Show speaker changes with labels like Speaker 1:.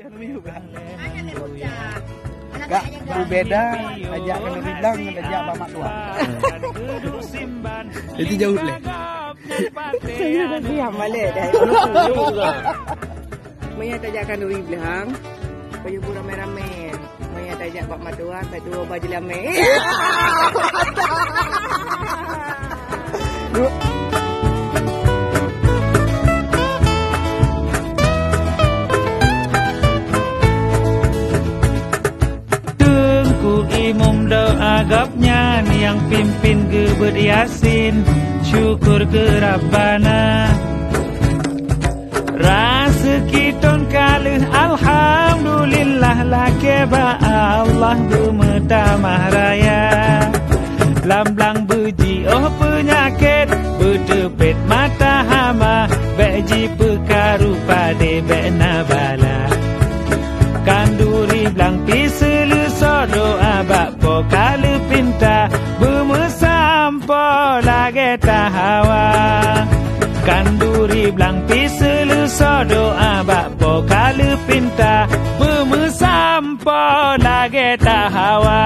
Speaker 1: Jangan miyuk lah.
Speaker 2: Akan berucap.
Speaker 1: Kak, berbeda. Ajak kalau bilang, ajak bamak tua. Itu jauh le.
Speaker 3: Saya dah diam balik dah. Maya tajak kanduri bilang, baju ramai-ramai. Maya tajak pak matua, kedua baju lamai.
Speaker 4: Imam doa agapnya yang pimpin ke beryasin syukur ke Rabbana rasa kiton kalih alhamdulillah lake ba Allah bermetamah raya lamblang beji oh penyakit bertepet mata hama beji pekaru pade bena bala kanduri blang piselu doa bakpo kala pinta bermesampo lagi tahawa kanduri blang piselu doa bakpo kala pinta bermesampo lagi tahawa